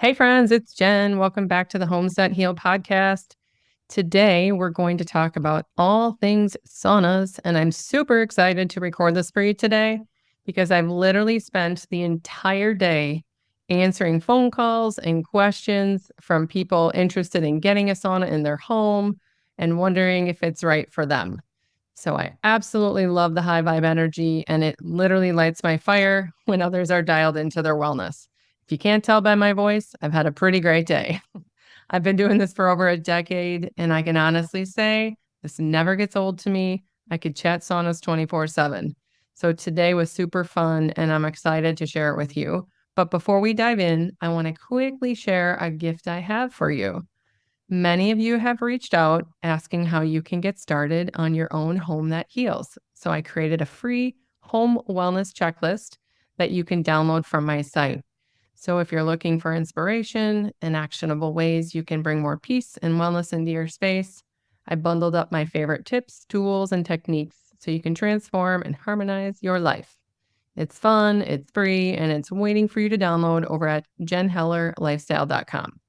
Hey friends, it's Jen. Welcome back to the Homestead Heal podcast. Today, we're going to talk about all things saunas, and I'm super excited to record this for you today because I've literally spent the entire day answering phone calls and questions from people interested in getting a sauna in their home and wondering if it's right for them. So I absolutely love the high vibe energy, and it literally lights my fire when others are dialed into their wellness. If you can't tell by my voice, I've had a pretty great day. I've been doing this for over a decade, and I can honestly say this never gets old to me. I could chat saunas 24/7. So today was super fun, and I'm excited to share it with you. But before we dive in, I want to quickly share a gift I have for you. Many of you have reached out asking how you can get started on your own home that heals. So I created a free home wellness checklist that you can download from my site. So if you're looking for inspiration and actionable ways you can bring more peace and wellness into your space, I bundled up my favorite tips, tools, and techniques so you can transform and harmonize your life. It's fun, it's free, and it's waiting for you to download over at jenhellerlifestyle.com.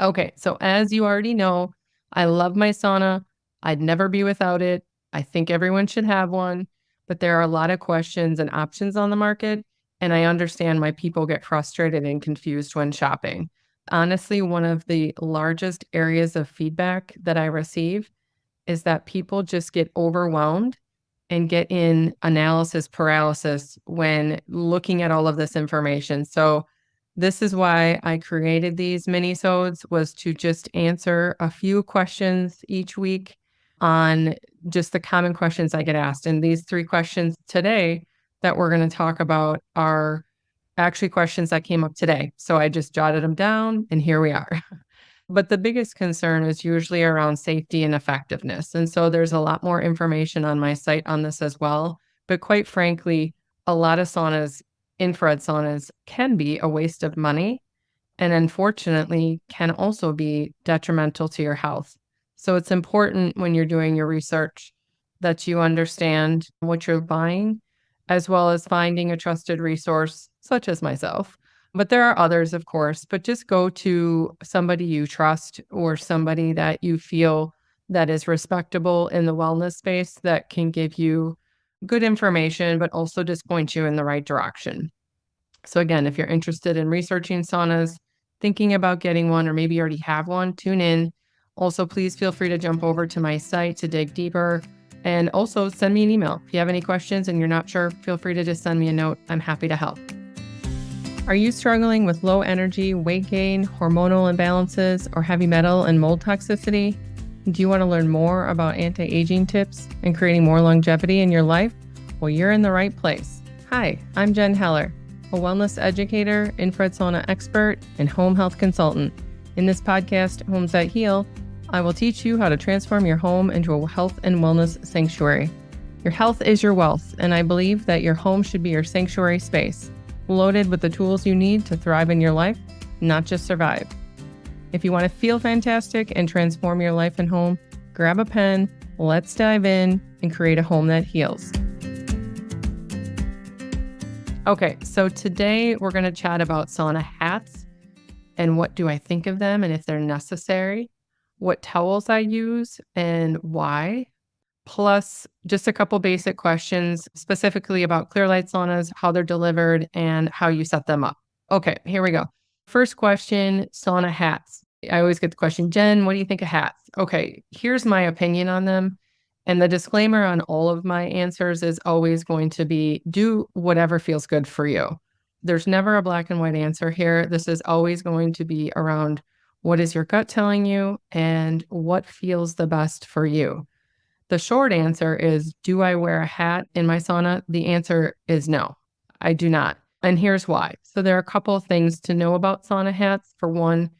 Okay, so as you already know, I love my sauna. I'd never be without it. I think everyone should have one, but there are a lot of questions and options on the market, and I understand why people get frustrated and confused when shopping. Honestly, one of the largest areas of feedback that I receive is that people just get overwhelmed and get in analysis paralysis when looking at all of this information. So this is why I created these minisodes, was to just answer a few questions each week on just the common questions I get asked. And these 3 questions today that we're going to talk about are actually questions that came up today. So I just jotted them down and here we are. But the biggest concern is usually around safety and effectiveness. And so there's a lot more information on my site on this as well. But quite frankly, a lot of saunas, infrared saunas, can be a waste of money and unfortunately can also be detrimental to your health. So it's important when you're doing your research that you understand what you're buying, as well as finding a trusted resource such as myself. But there are others, of course, but just go to somebody you trust or somebody that you feel that is respectable in the wellness space that can give you good information, but also just point you in the right direction. So again, if you're interested in researching saunas, thinking about getting one, or maybe you already have one, tune in. Also, please feel free to jump over to my site to dig deeper. And also send me an email. If you have any questions and you're not sure, feel free to just send me a note. I'm happy to help. Are you struggling with low energy, weight gain, hormonal imbalances, or heavy metal and mold toxicity? Do you want to learn more about anti-aging tips and creating more longevity in your life? Well, you're in the right place. Hi, I'm Jen Heller, a wellness educator, infrared sauna expert, and home health consultant. In this podcast, Homes That Heal, I will teach you how to transform your home into a health and wellness sanctuary. Your health is your wealth, and I believe that your home should be your sanctuary space, loaded with the tools you need to thrive in your life, not just survive. If you want to feel fantastic and transform your life and home, grab a pen, let's dive in and create a home that heals. Okay, so today we're going to chat about sauna hats and what do I think of them and if they're necessary, what towels I use and why, plus just a couple basic questions specifically about clear light saunas, how they're delivered, and how you set them up. Okay, here we go. First question, sauna hats. I always get the question, Jen, what do you think of hats? Okay, here's my opinion on them. And the disclaimer on all of my answers is always going to be do whatever feels good for you. There's never a black and white answer here. This is always going to be around what is your gut telling you and what feels the best for you. The short answer is, do I wear a hat in my sauna? The answer is no, I do not. And here's why. So there are a couple of things to know about sauna hats, for one,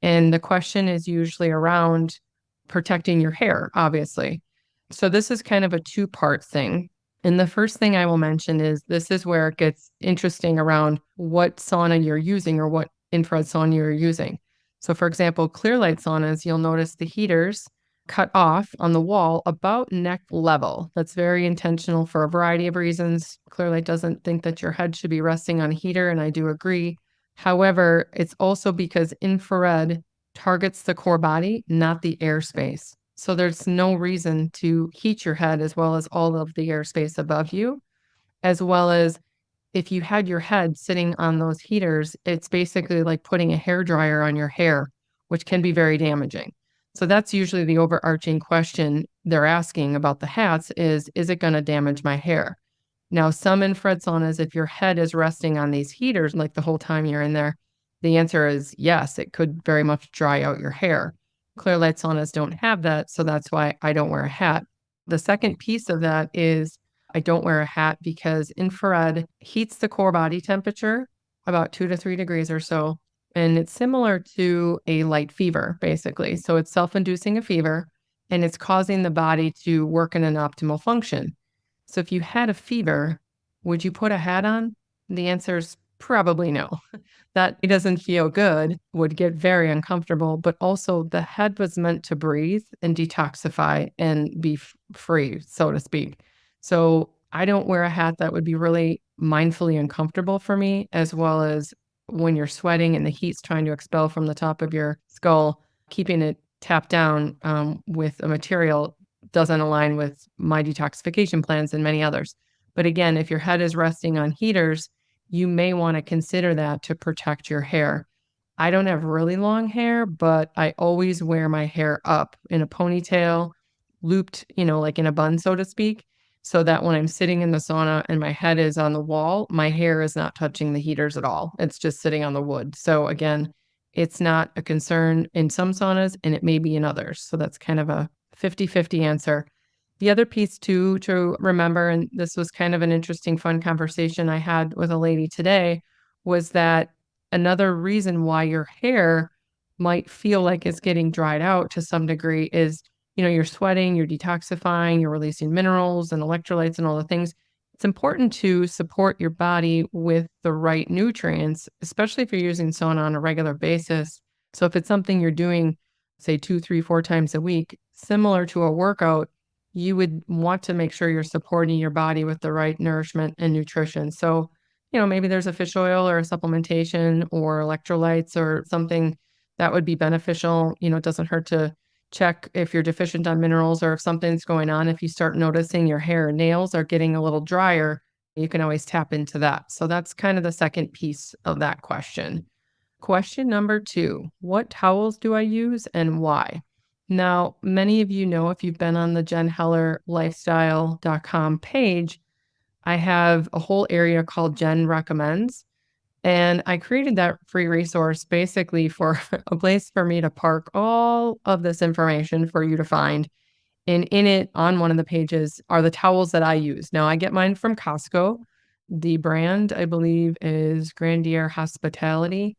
and the question is usually around protecting your hair, obviously. So this is kind of a 2-part thing. And the first thing I will mention is this is where it gets interesting around what sauna you're using or what infrared sauna you're using. So for example, clear light saunas, you'll notice the heaters cut off on the wall about neck level. That's very intentional for a variety of reasons. Clear light doesn't think that your head should be resting on a heater, and I do agree. However, it's also because infrared targets the core body, not the airspace. So there's no reason to heat your head as well as all of the airspace above you, as well as if you had your head sitting on those heaters, it's basically like putting a hair dryer on your hair, which can be very damaging. So that's usually the overarching question they're asking about the hats is it going to damage my hair? Now, some infrared saunas, if your head is resting on these heaters, like the whole time you're in there, the answer is yes, it could very much dry out your hair. Clear light saunas don't have that, so that's why I don't wear a hat. The second piece of that is I don't wear a hat because infrared heats the core body temperature about 2 to 3 degrees or so. And it's similar to a light fever, basically. So it's self-inducing a fever and it's causing the body to work in an optimal function. So if you had a fever, would you put a hat on? The answer is probably no. That it doesn't feel good, would get very uncomfortable, but also the head was meant to breathe and detoxify and be free, so to speak. So I don't wear a hat that would be really mindfully uncomfortable for me, as well as when you're sweating and the heat's trying to expel from the top of your skull, keeping it tapped down with a material doesn't align with my detoxification plans and many others. But again, if your head is resting on heaters, you may want to consider that to protect your hair. I don't have really long hair, but I always wear my hair up in a ponytail, looped, like in a bun, so to speak, so that when I'm sitting in the sauna and my head is on the wall, my hair is not touching the heaters at all. It's just sitting on the wood. So again, it's not a concern in some saunas and it may be in others. So that's kind of a 50-50 answer. The other piece too to remember, and this was kind of an interesting, fun conversation I had with a lady today, was that another reason why your hair might feel like it's getting dried out to some degree is, you're sweating, you're detoxifying, you're releasing minerals and electrolytes and all the things. It's important to support your body with the right nutrients, especially if you're using sauna on a regular basis. So if it's something you're doing, say 2, 3, 4 times a week, similar to a workout, you would want to make sure you're supporting your body with the right nourishment and nutrition. So, maybe there's a fish oil or a supplementation or electrolytes or something that would be beneficial. It doesn't hurt to check if you're deficient on minerals or if something's going on. If you start noticing your hair and nails are getting a little drier, you can always tap into that. So that's kind of the second piece of that question. Question number 2, what towels do I use and why? Now, many of you know if you've been on the jenhellerlifestyle.com page, I have a whole area called Jen Recommends. And I created that free resource basically for a place for me to park all of this information for you to find. And in it, on one of the pages, are the towels that I use. Now, I get mine from Costco. The brand, I believe, is Grandier Hospitality.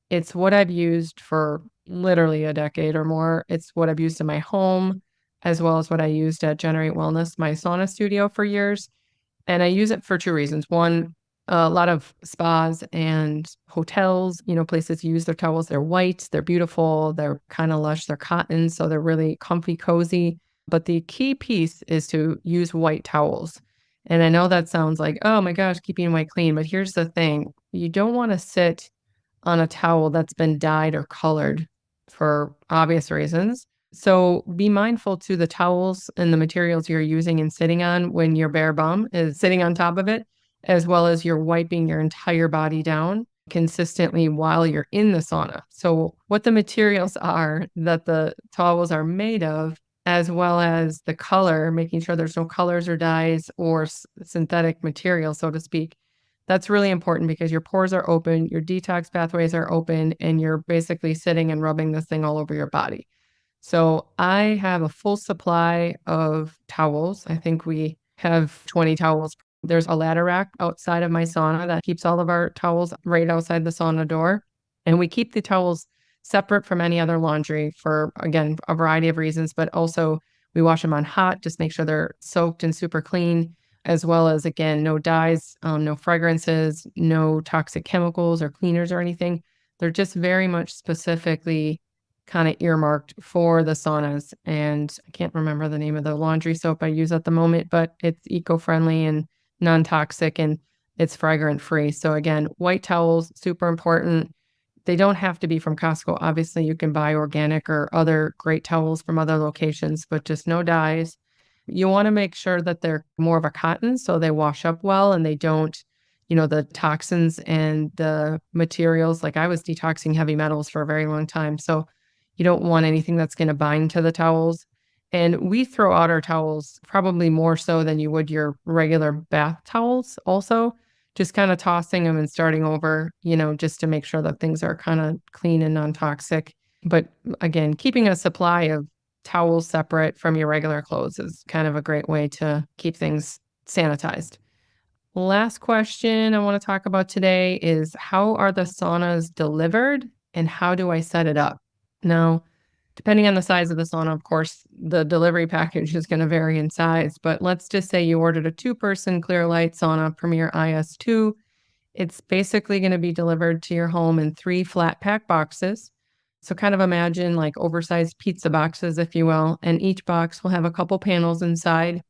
It's what I've used for literally a decade or more. It's what I've used in my home, as well as what I used at Generate Wellness, my sauna studio, for years. And I use it for 2 reasons. One, a lot of spas and hotels, places use their towels. They're white, they're beautiful, they're kind of lush, they're cotton, so they're really comfy, cozy. But the key piece is to use white towels. And I know that sounds like, oh my gosh, keeping white clean. But here's the thing. You don't want to sit on a towel that's been dyed or colored for obvious reasons. So be mindful to the towels and the materials you're using and sitting on when your bare bum is sitting on top of it, as well as you're wiping your entire body down consistently while you're in the sauna. So what the materials are that the towels are made of, as well as the color, making sure there's no colors or dyes or synthetic material, so to speak. That's really important because your pores are open, your detox pathways are open, and you're basically sitting and rubbing this thing all over your body. So I have a full supply of towels. I think we have 20 towels. There's a ladder rack outside of my sauna that keeps all of our towels right outside the sauna door. And we keep the towels separate from any other laundry for, again, a variety of reasons, but also we wash them on hot, just make sure they're soaked and super clean, as well as, again, no dyes, no fragrances, no toxic chemicals or cleaners or anything. They're just very much specifically kind of earmarked for the saunas. And I can't remember the name of the laundry soap I use at the moment, but it's eco-friendly and non-toxic. And it's fragrant free. So again, white towels, super important. They don't have to be from Costco. Obviously, you can buy organic or other great towels from other locations, but just no dyes. You want to make sure that they're more of a cotton so they wash up well and they don't, the toxins and the materials. Like I was detoxing heavy metals for a very long time. So you don't want anything that's going to bind to the towels. And we throw out our towels probably more so than you would your regular bath towels also, just kind of tossing them and starting over, just to make sure that things are kind of clean and non-toxic. But again, keeping a supply of towels separate from your regular clothes is kind of a great way to keep things sanitized. Last question I want to talk about today is how are the saunas delivered and how do I set it up? Now, depending on the size of the sauna, of course, the delivery package is going to vary in size, but let's just say you ordered a 2-person clear light sauna Premier IS2. It's basically going to be delivered to your home in 3 flat pack boxes. So kind of imagine like oversized pizza boxes, if you will, and each box will have a couple panels inside.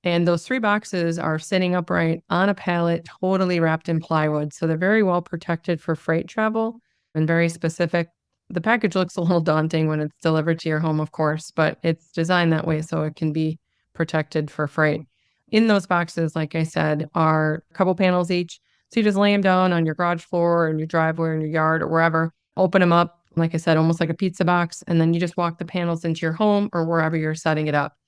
And those 3 boxes are sitting upright on a pallet, totally wrapped in plywood. So they're very well protected for freight travel and very specific. The package looks a little daunting when it's delivered to your home, of course, but it's designed that way so it can be protected for freight. In those boxes, like I said, are a couple panels each. So you just lay them down on your garage floor or in your driveway or in your yard or wherever, open them up, like I said, almost like a pizza box, and then you just walk the panels into your home or wherever you're setting it up.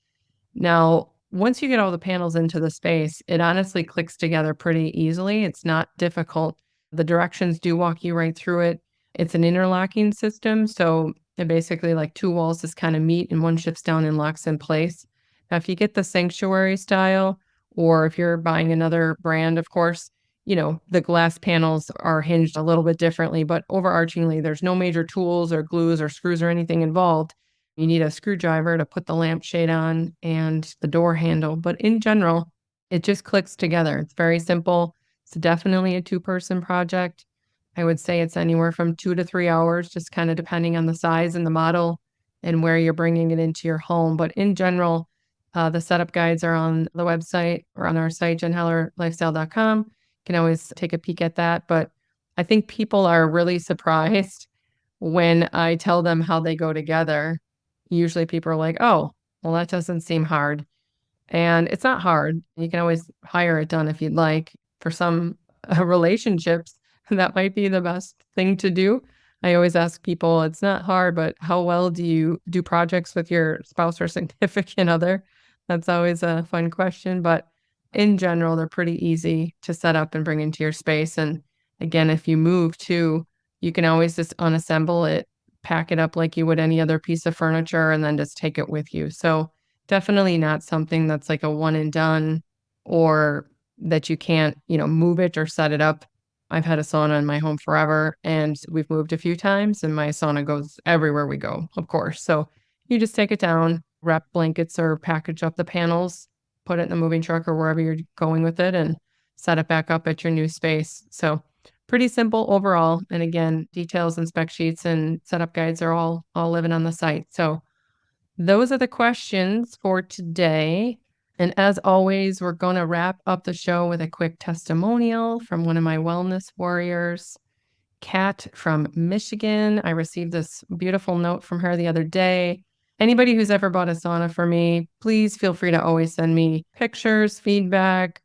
Now, once you get all the panels into the space, it honestly clicks together pretty easily. It's not difficult. The directions do walk you right through it. It's an interlocking system, so it basically like 2 walls just kind of meet and one shifts down and locks in place. Now, if you get the sanctuary style, or if you're buying another brand, of course, the glass panels are hinged a little bit differently, but overarchingly, there's no major tools or glues or screws or anything involved. You need a screwdriver to put the lampshade on and the door handle. But in general, it just clicks together. It's very simple. It's definitely a 2-person project. I would say it's anywhere from 2 to 3 hours, just kind of depending on the size and the model and where you're bringing it into your home. But in general, the setup guides are on the website or on our site, jenhellerlifestyle.com. You can always take a peek at that. But I think people are really surprised when I tell them how they go together. Usually people are like, oh, well, that doesn't seem hard. And it's not hard. You can always hire it done if you'd like. For some relationships, that might be the best thing to do. I always ask people, it's not hard, but how well do you do projects with your spouse or significant other? That's always a fun question. But in general, they're pretty easy to set up and bring into your space. And again, if you move too, you can always just unassemble it, pack it up like you would any other piece of furniture, and then just take it with you. So definitely not something that's like a one and done or that you can't, move it or set it up. I've had a sauna in my home forever and we've moved a few times and my sauna goes everywhere we go, of course. So you just take it down, wrap blankets or package up the panels, put it in the moving truck or wherever you're going with it and set it back up at your new space. So pretty simple overall. And again, details and spec sheets and setup guides are all living on the site. So those are the questions for today. And as always, we're going to wrap up the show with a quick testimonial from one of my wellness warriors, Kat from Michigan. I received this beautiful note from her the other day. Anybody who's ever bought a sauna for me, please feel free to always send me pictures, feedback,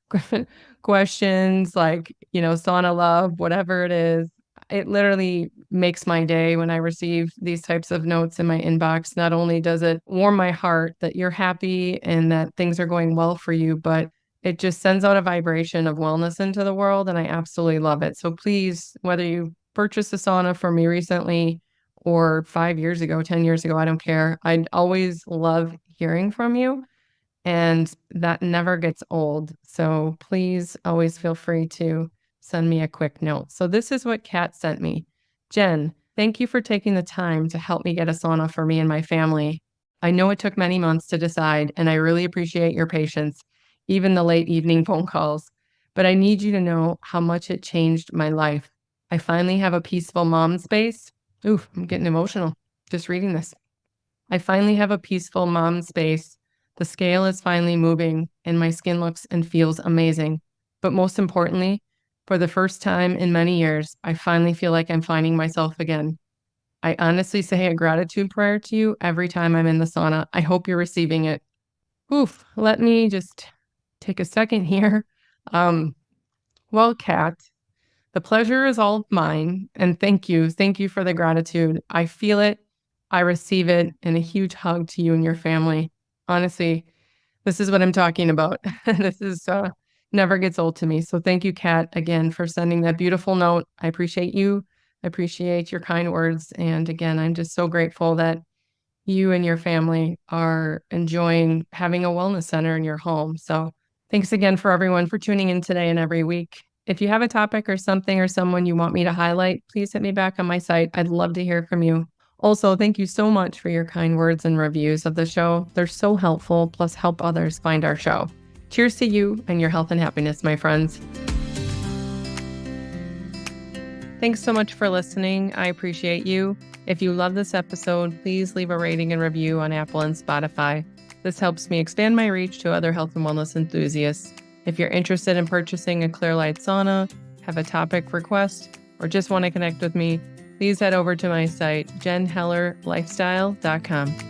questions, like, sauna love, whatever it is. It literally makes my day when I receive these types of notes in my inbox. Not only does it warm my heart that you're happy and that things are going well for you, but it just sends out a vibration of wellness into the world. And I absolutely love it. So please, whether you purchased a sauna for me recently or 5 years ago, 10 years ago, I don't care. I'd always love hearing from you. And that never gets old. So please always feel free to send me a quick note. So this is what Kat sent me. Jen, thank you for taking the time to help me get a sauna for me and my family. I know it took many months to decide, and I really appreciate your patience, even the late evening phone calls. But I need you to know how much it changed my life. I finally have a peaceful mom space. Oof, I'm getting emotional just reading this. I finally have a peaceful mom space. The scale is finally moving, and my skin looks and feels amazing. But most importantly, For the first time in many years, I finally feel like I'm finding myself again. I honestly say a gratitude prayer to you every time I'm in the sauna. I hope you're receiving it. Oof, let me just take a second here. Well, Kat, the pleasure is all mine. And thank you. Thank you for the gratitude. I feel it. I receive it. And a huge hug to you and your family. Honestly, this is what I'm talking about. This is never gets old to me. So thank you, Kat, again, for sending that beautiful note. I appreciate you. I appreciate your kind words. And again, I'm just so grateful that you and your family are enjoying having a wellness center in your home. So thanks again for everyone for tuning in today and every week. If you have a topic or something or someone you want me to highlight, please hit me back on my site. I'd love to hear from you. Also, thank you so much for your kind words and reviews of the show. They're so helpful, plus help others find our show. Cheers to you and your health and happiness, my friends. Thanks so much for listening. I appreciate you. If you love this episode, please leave a rating and review on Apple and Spotify. This helps me expand my reach to other health and wellness enthusiasts. If you're interested in purchasing a Clear Light sauna, have a topic request, or just want to connect with me, please head over to my site, jenhellerlifestyle.com.